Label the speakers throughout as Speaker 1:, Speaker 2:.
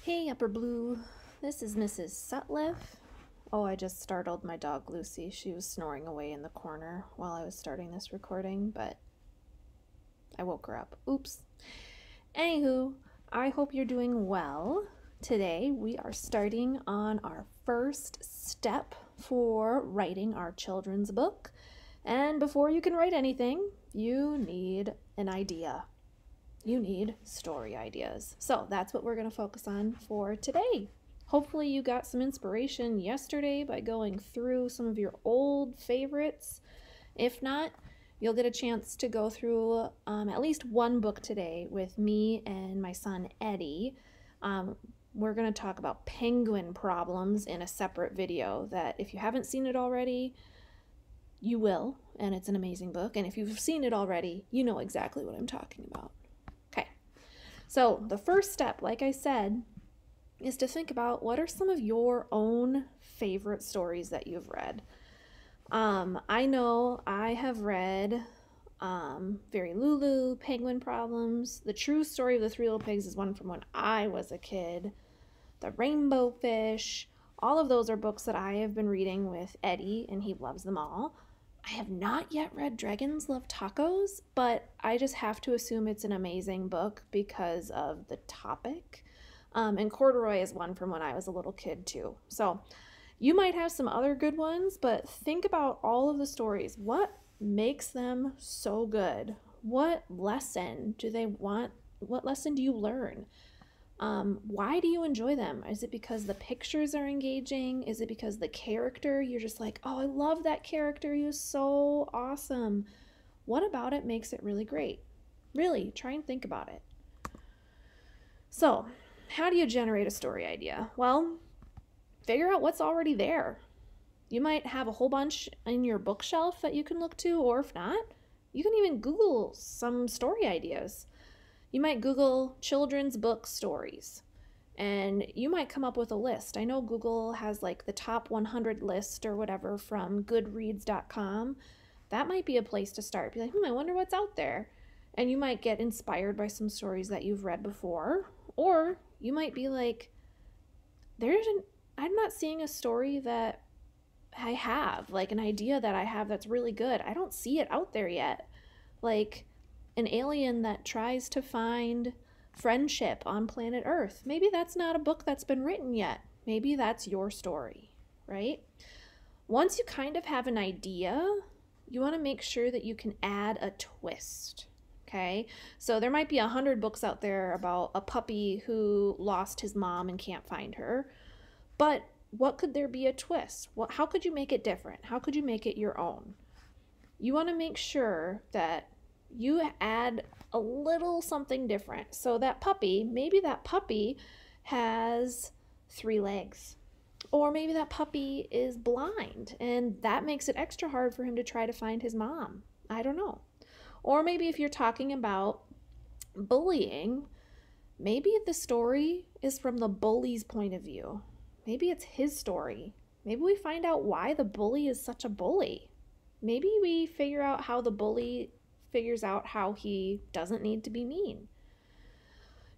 Speaker 1: Hey, Upper Blue. This is Mrs. Sutliff. Oh, I just startled my dog Lucy. She was snoring away in the corner while I was starting this recording, but I woke her up. Oops. Anywho, I hope you're doing well. Today we are starting on our first step for writing our children's book. And before you can write anything, you need an idea. You need story ideas. So that's what we're going to focus on for today. Hopefully you got some inspiration yesterday by going through some of your old favorites. If not, you'll get a chance to go through at least one book today with me and my son Eddie. We're going to talk about penguin problems in a separate video that if you haven't seen it already, you will, and it's an amazing book. And if you've seen it already, you know exactly what I'm talking about. So the first step, like I said, is to think about what are some of your own favorite stories that you've read. I know I have read Very Lulu, Penguin Problems. The True Story of the Three Little Pigs is one from when I was a kid. The Rainbow Fish. All of those are books that I have been reading with Eddie, and he loves them all. I have not yet read Dragons Love Tacos, but I just have to assume it's an amazing book because of the topic. And Corduroy is one from when I was a little kid too. So you might have some other good ones, but think about all of the stories. What makes them so good? What lesson do they want? What lesson do you learn? Why do you enjoy them? Is it because the pictures are engaging? Is it because the character, you're just like, oh, I love that character. He was so awesome. What about it makes it really great? Really, try and think about it. So, how do you generate a story idea? Well, figure out what's already there. You might have a whole bunch in your bookshelf that you can look to, or if not, you can even Google some story ideas. You might Google children's book stories, and you might come up with a list. I know Google has like the top 100 list or whatever from goodreads.com. That might be a place to start. Be like, I wonder what's out there. And you might get inspired by some stories that you've read before. Or you might be like, I'm not seeing a story that I have, like an idea that I have that's really good. I don't see it out there yet. Like an alien that tries to find friendship on planet Earth. Maybe that's not a book that's been written yet. Maybe that's your story, right? Once you kind of have an idea, you want to make sure that you can add a twist, okay? So there might be 100 books out there about a puppy who lost his mom and can't find her, but what could there be a twist? How could you make it different? How could you make it your own? You want to make sure that you add a little something different. So maybe that puppy has 3 legs. Or maybe that puppy is blind and that makes it extra hard for him to try to find his mom. I don't know. Or maybe if you're talking about bullying, maybe the story is from the bully's point of view. Maybe it's his story. Maybe we find out why the bully is such a bully. Maybe we figure out how the bully figures out how he doesn't need to be mean.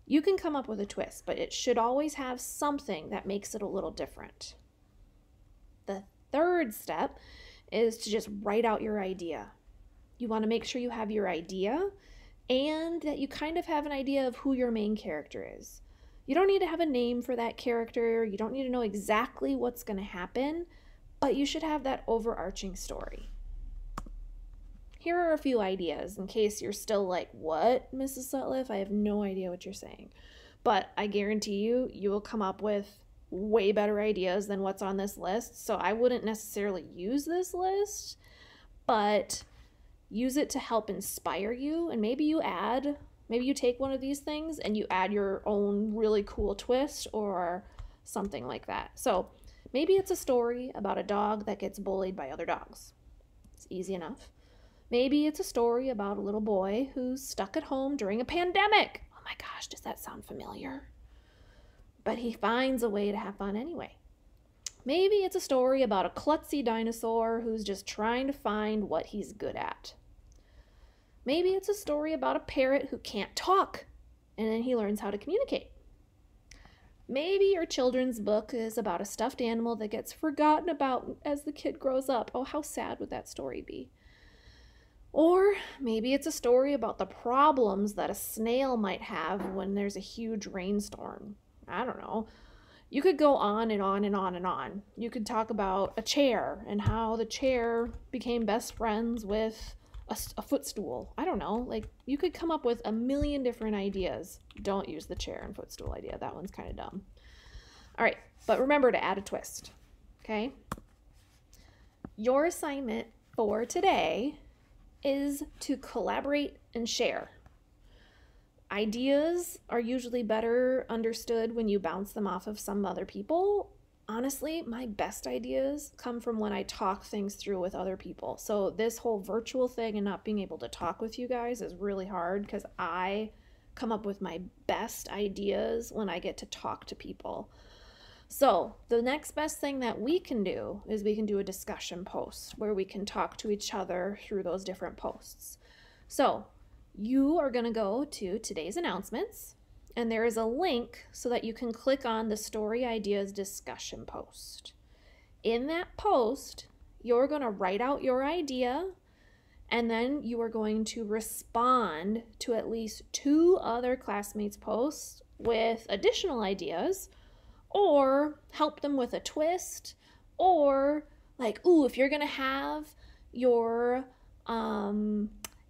Speaker 1: You can come up with a twist, but it should always have something that makes it a little different. The third step is to just write out your idea. You want to make sure you have your idea and that you kind of have an idea of who your main character is. You don't need to have a name for that character. You don't need to know exactly what's going to happen, but you should have that overarching story. Here are a few ideas in case you're still like, what, Mrs. Sutliff? I have no idea what you're saying. But I guarantee you will come up with way better ideas than what's on this list. So I wouldn't necessarily use this list, but use it to help inspire you. And maybe you take one of these things and you add your own really cool twist or something like that. So maybe it's a story about a dog that gets bullied by other dogs. It's easy enough. Maybe it's a story about a little boy who's stuck at home during a pandemic. Oh my gosh, does that sound familiar? But he finds a way to have fun anyway. Maybe it's a story about a klutzy dinosaur who's just trying to find what he's good at. Maybe it's a story about a parrot who can't talk, and then he learns how to communicate. Maybe your children's book is about a stuffed animal that gets forgotten about as the kid grows up. Oh, how sad would that story be? Or maybe it's a story about the problems that a snail might have when there's a huge rainstorm. I don't know. You could go on and on and on and on. You could talk about a chair and how the chair became best friends with a footstool. I don't know. Like, you could come up with a million different ideas. Don't use the chair and footstool idea. That one's kind of dumb. All right, but remember to add a twist, okay? Your assignment for today is to collaborate and share. Ideas are usually better understood when you bounce them off of some other people. Honestly, my best ideas come from when I talk things through with other people. So this whole virtual thing and not being able to talk with you guys is really hard because I come up with my best ideas when I get to talk to people. So the next best thing that we can do is we can do a discussion post where we can talk to each other through those different posts. So you are going to go to today's announcements, and there is a link so that you can click on the Story Ideas discussion post. In that post, you're going to write out your idea, and then you are going to respond to at least 2 other classmates' posts with additional ideas, or help them with a twist, or like, ooh, if you're going to have your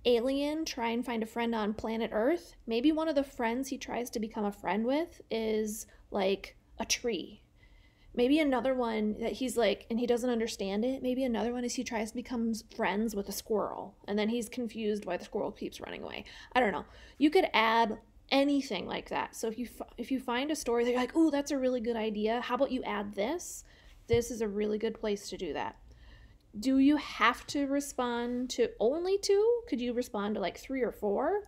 Speaker 1: alien try and find a friend on planet Earth, maybe one of the friends he tries to become a friend with is like a tree. Maybe another one that he's like, and he doesn't understand it, maybe another one is he tries to become friends with a squirrel, and then he's confused why the squirrel keeps running away. I don't know. You could add anything like that. So if you find a story that you're like, ooh, that's a really good idea, how about you add this? This is a really good place to do that. Do you have to respond to only 2? Could you respond to like 3 or 4?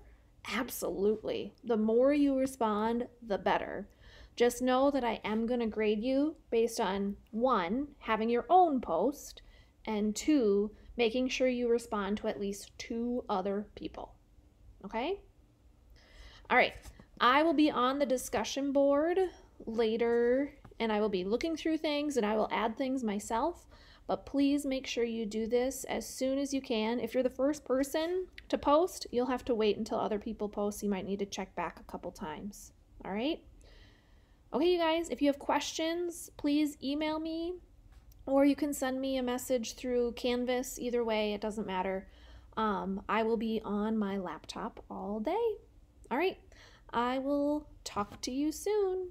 Speaker 1: Absolutely. The more you respond, the better. Just know that I am going to grade you based on 1, having your own post, and 2, making sure you respond to at least 2 other people. Okay? All right. I will be on the discussion board later, and I will be looking through things, and I will add things myself. But please make sure you do this as soon as you can. If you're the first person to post, you'll have to wait until other people post. You might need to check back a couple times. All right? Okay, you guys, if you have questions, please email me, or you can send me a message through Canvas. Either way, it doesn't matter. I will be on my laptop all day. All right, I will talk to you soon.